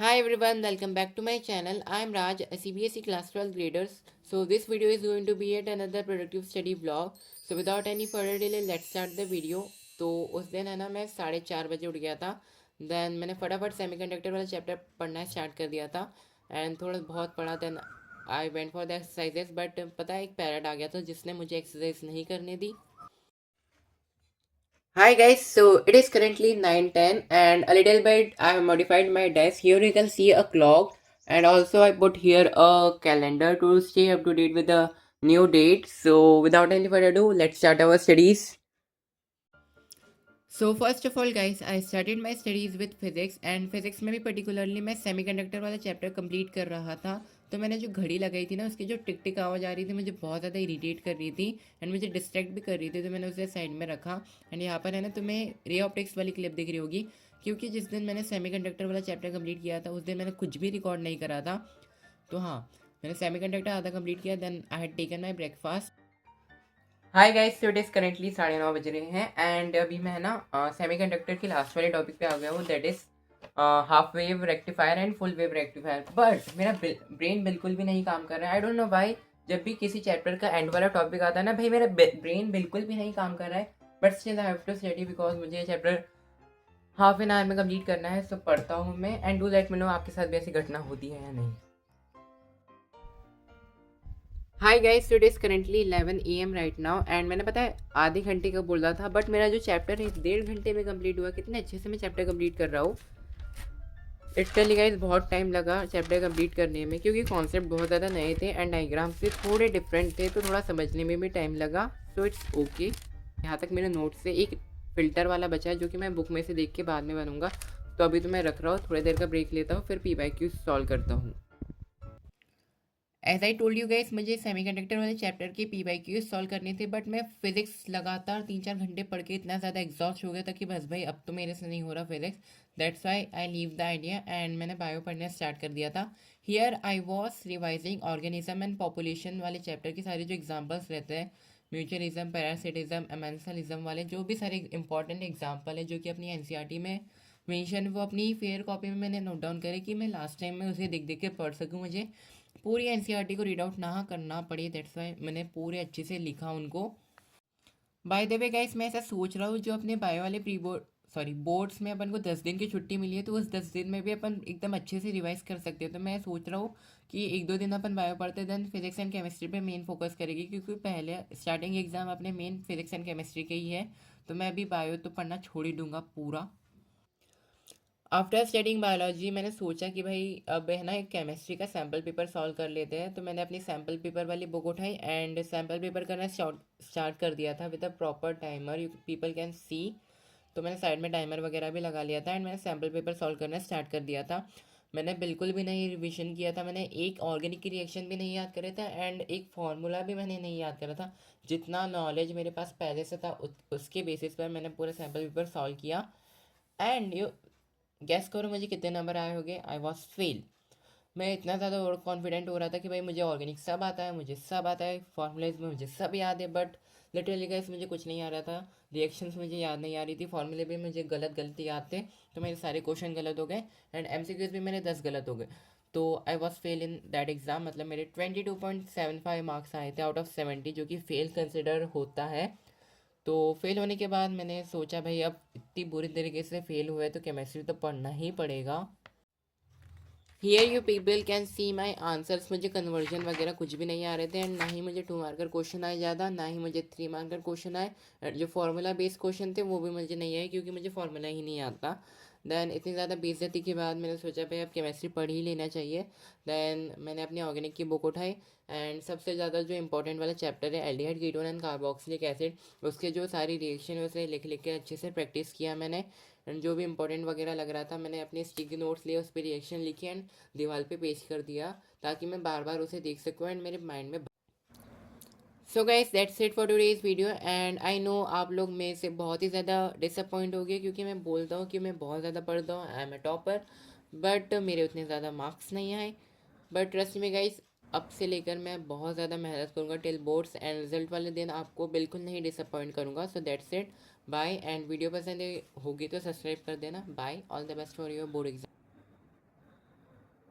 Hi everyone, welcome back to my channel. I am Raj, a CBSE class 12 graders. So this video is going to be yet another productive study vlog. So without any further delay, let's start the video. तो उस दिन है ना मैं 4:30 बजे उठ गया था. देन मैंने फटाफट सेमीकंडक्टर वाला चैप्टर पढ़ना स्टार्ट कर दिया था एंड थोड़ा बहुत पढ़ा. Then I went for the exercises but पता है एक पैरेट आ गया था जिसने मुझे एक्सरसाइज नहीं करने दी. Hi guys, so it is currently 9:10 and a little bit I have modified my desk. Here you can see a clock and also I put here a calendar to stay up to date with the new date. So without any further ado, let's start our studies. So first of all guys, I started my studies with physics and physics में भी particularly मैं semiconductor वाला chapter complete कर रहा था. तो मैंने जो घड़ी लगाई थी ना उसकी जो टिक टिक आवाज़ आ रही थी मुझे बहुत ज़्यादा इरीटेट कर रही थी एंड मुझे डिस्ट्रैक्ट भी कर रही थी. तो मैंने उसे साइड में रखा एंड यहाँ पर है ना तुम्हें रे ऑप्टिक्स वाली क्लिप दिख रही होगी क्योंकि जिस दिन मैंने सेमीकंडक्टर वाला चैप्टर कंप्लीट किया था उस दिन मैंने कुछ भी रिकॉर्ड नहीं करा था. तो हाँ, मैंने सेमीकंडक्टर आधा कंप्लीट किया. Then I had taken my breakfast. Hi guys, so it is currently 9:30 बज रहे हैं एंड अभी मैं ना सेमीकंडक्टर के लास्ट वाले टॉपिक पे आ गया हूँ. That is half wave rectifier and full wave rectifier. But मेरा ब्रेन बिल्कुल भी नहीं काम कर रहा है. आई डोंट नो भाई. जब भी किसी चैप्टर का एंड वाला टॉपिक आता है ना भाई मेरा ब्रेन बिल्कुल भी नहीं काम कर रहा है. But still I have to study because मुझे ये चैप्टर हाफ एन आवर में कंप्लीट करना है. सो पढ़ता हूँ मैं and do let me know आपके साथ भी ऐसी घटना होती है या नहीं. Hi guys, so it is currently 11 AM right now and मैंने पता है आधे घंटे का बोला था बट मेरा जो चैप्टर है 1.5 घंटे में कंप्लीट हुआ. कितने अच्छे से मैं चैप्टर कंप्लीट कर रहा हूँ. लिटरली गाइस बहुत टाइम लगा चैप्टर कंप्लीट करने में क्योंकि कॉन्सेप्ट बहुत ज़्यादा नए थे एंड डायग्राम से थोड़े डिफरेंट थे तो थोड़ा समझने में भी टाइम लगा. So it's okay. यहाँ तक मेरे नोट से एक फ़िल्टर वाला बचा है जो कि मैं बुक में से देख के बाद में बनूंगा. तो अभी तो मैं रख रहा हूँ, थोड़ी देर का ब्रेक लेता हूँ, फिर PYQ सॉल्व करता हूँ. As I told you guys मुझे सेमीकंडक्टर वाले चैप्टर के PYQ सॉल्व करने थे बट मैं फिजिक्स लगातार 3-4 घंटे पढ़ के इतना ज़्यादा एग्जॉस्ट हो गया था कि बस भाई अब तो मेरे से नहीं हो रहा physics. That's why I leave the idea and मैंने बायो पढ़ना स्टार्ट कर दिया था. Here I was revising organism and population वाले चैप्टर के सारे जो एग्जाम्पल्स रहते हैं, म्यूचुअलिज्म, पैरासिटिज्म, एमेंसलिज्म वाले जो भी सारे इंपॉर्टेंट एग्जाम्पल है जो कि अपनी NCERT में मेंशन, वो अपनी फेयर कॉपी में मैंने नोट डाउन करे कि मैं लास्ट टाइम में उसे देख देख के पढ़ सकूँ, मुझे पूरी NCERT को रीड आउट ना करना पड़े. दैट्स वाई मैंने पूरे अच्छे से लिखा उनको. बाय द वे गाइस, मैं ऐसा सोच रहा हूँ जो अपने बायो वाले प्री बोर्ड बोर्ड्स में अपन को 10 दिन की छुट्टी मिली है तो उस 10 दिन में भी अपन एकदम अच्छे से रिवाइज कर सकते हैं. तो मैं सोच रहा हूँ कि 1-2 दिन अपन बायो पढ़ते देन फिजिक्स एंड केमिस्ट्री पे मेन फोकस करेगी क्योंकि पहले स्टार्टिंग एग्जाम अपने मेन फिजिक्स एंड केमिस्ट्री के ही है. तो मैं अभी बायो तो पढ़ना छोड़ ही दूंगा पूरा. आफ्टर स्टडिंग बायोलॉजी मैंने सोचा कि भाई अब है ना एक केमिस्ट्री का सैम्पल पेपर सॉल्व कर लेते हैं. तो मैंने अपनी सैम्पल पेपर वाली बुक उठाई एंड सैम्पल पेपर करना स्टार्ट कर दिया था with a proper timer, you people can see. तो मैंने साइड में टाइमर वगैरह भी लगा लिया था एंड मैंने सैम्पल पेपर सॉल्व करना स्टार्ट कर दिया था. मैंने बिल्कुल भी नहीं रिविजन किया था. मैंने एक ऑर्गेनिक की रिएक्शन भी नहीं याद करे था एंड एक फार्मूला भी मैंने नहीं याद करा था. जितना नॉलेज मेरे पास पहले से था उसके बेसिस पर मैंने पूरा सैम्पल पेपर सॉल्व किया. एंड यू गैस करो मुझे कितने नंबर आए होंगे. I was fail. मैं इतना ज़्यादा ओवर कॉन्फिडेंट हो रहा था कि भाई मुझे ऑर्गेनिक सब आता है, मुझे सब आता है, फॉर्मूलाज में मुझे सब याद है. बट लिटरली गाइस मुझे कुछ नहीं आ रहा था. रिएक्शंस मुझे याद नहीं आ रही थी, फॉर्मूले भी मुझे गलत गलत याद थे. तो मेरे सारे क्वेश्चन गलत हो गए एंड MCQs भी मेरे 10 गलत हो गए. तो I was fail in that exam. मतलब मेरे 22.75 मार्क्स आए थे आउट ऑफ 70 जो कि फेल कंसिडर होता है. तो फेल होने के बाद मैंने सोचा भाई अब इतनी बुरी तरीके से फेल हुए तो केमिस्ट्री तो पढ़ना ही पड़ेगा. Here you people can see my answers. मुझे कन्वर्जन वगैरह कुछ भी नहीं आ रहे थे एंड ना ही मुझे 2 मार्कर क्वेश्चन आए ज़्यादा, ना ही मुझे 3 मार्कर क्वेश्चन आए. जो फार्मूला बेस्ड क्वेश्चन थे वो भी मुझे नहीं आए क्योंकि मुझे फार्मूला ही नहीं आता. देन इतनी ज़्यादा बेइज्जती के बाद मैंने सोचा भाई अब केमिस्ट्री पढ़ ही लेना चाहिए. देन मैंने अपनी ऑर्गेनिक की बुक उठाई एंड सबसे ज़्यादा जो इंपॉर्टेंट वाला चैप्टर है aldehyde ketone and carboxylic acid, उसके जो सारी रिएक्शन है उसे लिख लिख के अच्छे से प्रैक्टिस किया मैंने. एंड जो भी इंपॉर्टेंट वगैरह लग रहा था मैंने अपने स्टिकी नोट्स लिए, उस पर रिएक्शन लिखी एंड दीवार पे पेश कर दिया ताकि मैं बार बार उसे देख सकूँ एंड मेरे माइंड में. So guys that's it for today's video and I know आप लोग में से बहुत ही ज़्यादा डिसअपॉइंट हो गए क्योंकि मैं बोलता हूँ कि मैं बहुत ज़्यादा पढ़ता हूँ, I am a topper, but मेरे उतने ज़्यादा मार्क्स नहीं आए. बट ट्रस्ट में गाइस अब से लेकर मैं बहुत ज़्यादा मेहनत करूँगा टिल बोर्ड्स एंड रिजल्ट वाले दिन आपको बिल्कुल नहीं डिसअपॉइंट करूँगा. So that's it. Bye. And video पसंद होगी तो सब्सक्राइब कर देना. Bye. All the best for your board exam.